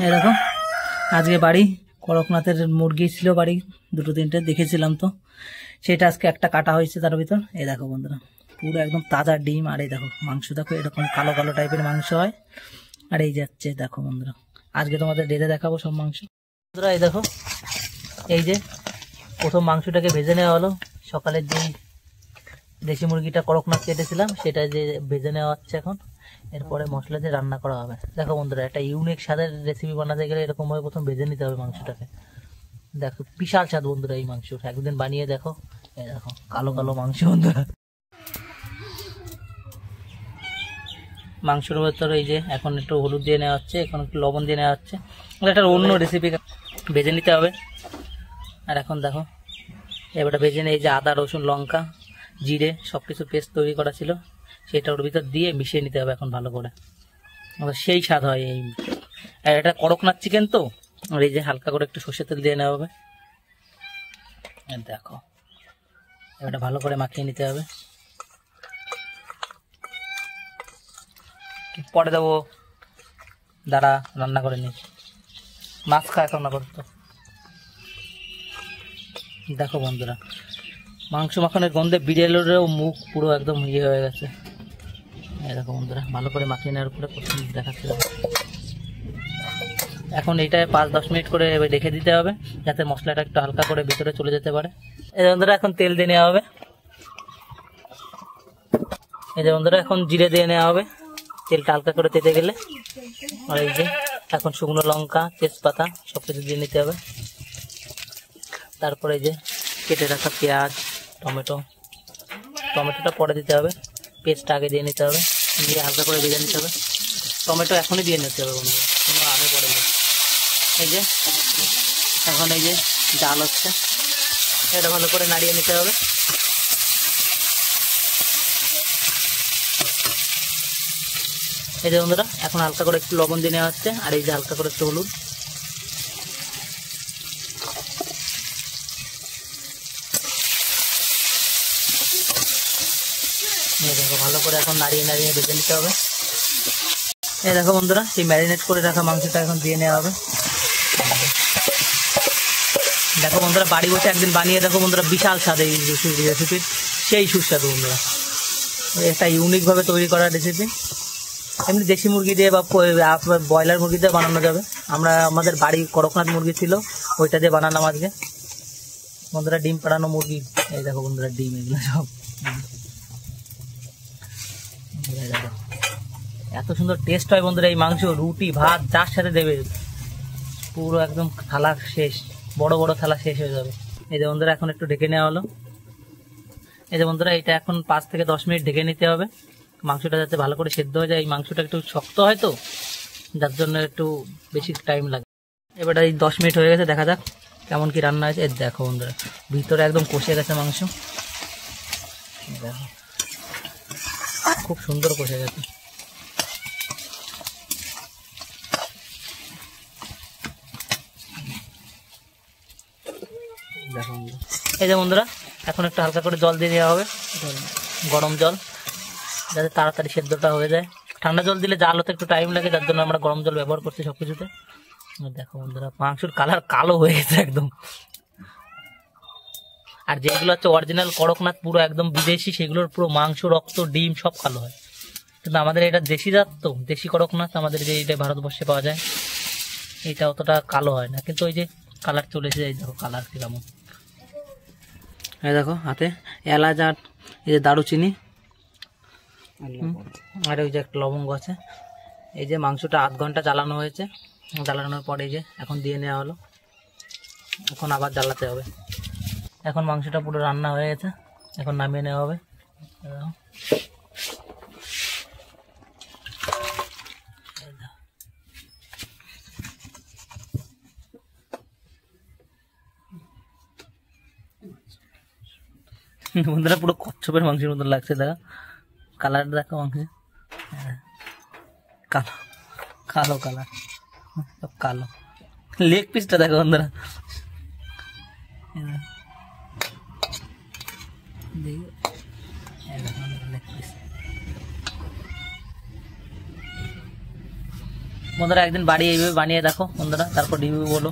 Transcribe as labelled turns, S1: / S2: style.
S1: এই দেখো আজকে বাড়ি করকনাথের মুরগি ছিল বাড়ি 2-3টে দেখেছিলাম, তো সেটা আজকে একটা কাটা হয়েছে তার ভিতর। এই দেখো বন্ধুরা পুরো একদম তাজা ডিম, আর এই দেখো মাংস দেখো এরকম কালো কালো টাইপের মাংস হয়। আর এই যাচ্ছে দেখো বন্ধুরা, আজকে তোমাদের ডেটে দেখাবো সব মাংস। বন্ধুরা এই দেখো, এই যে প্রথম মাংসটাকে ভেজে নেওয়া হলো। সকালের যেই দেশি মুরগিটা করকনাথ কেটেছিলাম সেটা যে ভেজে নেওয়া হচ্ছে এখন। এরপরে মশলা দিয়ে রান্না করা হবে। দেখো বন্ধুরা, একটা ইউনিক স্বাদের রেসিপি বানাতে গেলে এরকম ভাবে প্রথম ভেজে নিতে হবে মাংসটাকে। দেখো বিশাল স্বাদ বন্ধুরা এই মাংস, একদিন বানিয়ে দেখো। এই দেখো কালো কালো মাংস বন্ধুরা। মাংসের ভেতরে এই যে এখন একটু হলুদ দিয়ে নেওয়া হচ্ছে, এখন একটু লবণ দিয়ে নেওয়া হচ্ছে। একটা অন্য রেসিপি ভেজে নিতে হবে। আর এখন দেখো এবারটা ভেজে নিয়ে এই যে আদা রসুন লঙ্কা জিরে সব কিছু পেস্ট তৈরি করা ছিল সেটা ওর ভিতর দিয়ে মিশিয়ে নিতে হবে এখন ভালো করে। সেই স্বাদ হয় এই। আর এটা করকনাথ চিকেন তো, আর এই যে হালকা করে একটু সর্ষের তেল দিয়ে নেওয়া হবে। দেখো এবারটা ভালো করে মাখিয়ে নিতে হবে। পরে দেবো, দাঁড়া রান্না করে নি, মাছ খা এখন না করতো। দেখো বন্ধুরা মাংস মাখানোর গন্ধে বিড়ালেরও মুখ পুরো একদম ইয়ে হয়ে গেছে। দেখো বন্ধুরা ভালো করে মাখিয়ে নেওয়ার পরে দেখাচ্ছিল। এখন এইটায় 5-10 মিনিট করে রেখে দিতে হবে যাতে মশলাটা একটু হালকা করে ভিতরে চলে যেতে পারে। এই বন্ধুরা এখন তেল দিয়ে নেওয়া হবে। এই যে বন্ধুরা এখন জিরে দিয়ে নেওয়া হবে তেলটা হালকা করে তেতে গেলে। আর এই যে এখন শুকনো লঙ্কা তেজপাতা সব কিছু দিয়ে নিতে হবে। তারপরে এই যে কেটে রাখা পেঁয়াজ টমেটোটা পরে দিতে হবে, পেস্টটা আগে দিয়ে নিতে হবে, দিয়ে হালকা করে ভেজে নিতে হবে। টমেটো এখনই দিয়ে নিতে হবে বন্ধু, কোনো আগে পরে না। এই যে এখন এই যে ডাল হচ্ছে, এটা ভালো করে নাড়িয়ে নিতে হবে। এই যে বন্ধুরা এখন হালকা করে একটু লবণ দিয়ে নেওয়া হচ্ছে, আর এই যে হালকা করে একটু হলুদ। দেখো ভালো করে এখন নাড়িয়ে নাড়িয়ে ভেজে নিতে হবে। এই দেখো বন্ধুরা সেই ম্যারিনেট করে রাখা মাংসটা এখন দিয়ে নেওয়া হবে। দেখো বন্ধুরা বাড়ি বসে একদিন বানিয়ে দেখো বন্ধুরা, বিশাল স্বাদ এই রেসিপির, সেই সুস্বাদু বন্ধুরা। একটা ইউনিকভাবে তৈরি করা রেসিপি। এমনি দেশি মুরগি দিয়ে বা ব্রয়লার মুরগি দিয়ে বানানো যাবে। আমাদের বাড়ি করকনাথ মুরগি ছিল, ওইটা দিয়ে বানালাম আজকে বন্ধুরা। ডিম পাড়ানো মুরগি, এই দেখো বন্ধুরা ডিম, এগুলো সব দেখো এত সুন্দর টেস্ট হয় বন্ধুরা এই মাংস। রুটি ভাত যার সাথে দেবে পুরো একদম থালা শেষ, বড় বড় থালা শেষ হয়ে যাবে। এই যে বন্ধুরা এখন একটু ঢেকে নেওয়া হলো। এই যে বন্ধুরা এটা এখন 5-10 মিনিট ঢেকে নিতে হবে মাংসটা যাতে ভালো করে সেদ্ধ হয়ে যায়। এই মাংসটা একটু শক্ত হয় তো, যার জন্য একটু বেশি টাইম লাগে। এবার এই 10 মিনিট হয়ে গেছে, দেখা যাক কেমন কি রান্না হয়েছে। দেখো বন্ধুরা ভিতরে একদম কষে গেছে মাংস, দেখো খুব সুন্দর কষে গেছে। দেখো এই যে বন্ধুরা এখন একটু হালকা করে জল দিয়ে দেওয়া হবে, গরম জল, যাতে তাড়াতাড়ি সেদ্ধটা হয়ে যায়। ঠান্ডা জল দিলে জাল হতে একটু টাইম লাগে, যার জন্য আমরা গরম জল ব্যবহার করছি সবকিছুতে। দেখো বন্ধুরা মাংসের কালার কালো হয়ে গেছে একদম। আর যেগুলো হচ্ছে অরিজিনাল করকনাথ পুরো একদম বিদেশি, সেগুলোর পুরো মাংস রক্ত ডিম সব কালো হয়। কিন্তু আমাদের এটা দেশি জাত তো, দেশি করকনাথ আমাদের যে এটা ভারতবর্ষে পাওয়া যায়, এটা অতটা কালো হয় না। কিন্তু ওই যে কালার চলে এসে যায়, দেখো কালার কেমন। এই দেখো হাতে এলাচ আর এই যে দারুচিনি আর ওই যে একটা লবঙ্গ আছে। এই যে মাংসটা 8 ঘন্টা জ্বালানো হয়েছে, জ্বালানোর পরে এই যে এখন দিয়ে নেওয়া হলো। এখন আবার জ্বালাতে হবে। এখন মাংসটা পুরো রান্না হয়ে গেছে, এখন নামিয়ে নেওয়া হবে। বন্ধুরা পুরো কচ্ছপের মাংসের মতো লাগছে, দেখো কালার দেখো মাংস, কালো কালো কালার, সব কালো। লেগ পিসটা দেখো বন্ধুরা, লেগ পিস। বন্ধুরা একদিন বাড়ি এইভাবে বানিয়ে দেখো বন্ধুরা, তারপর রিভিউ বলো।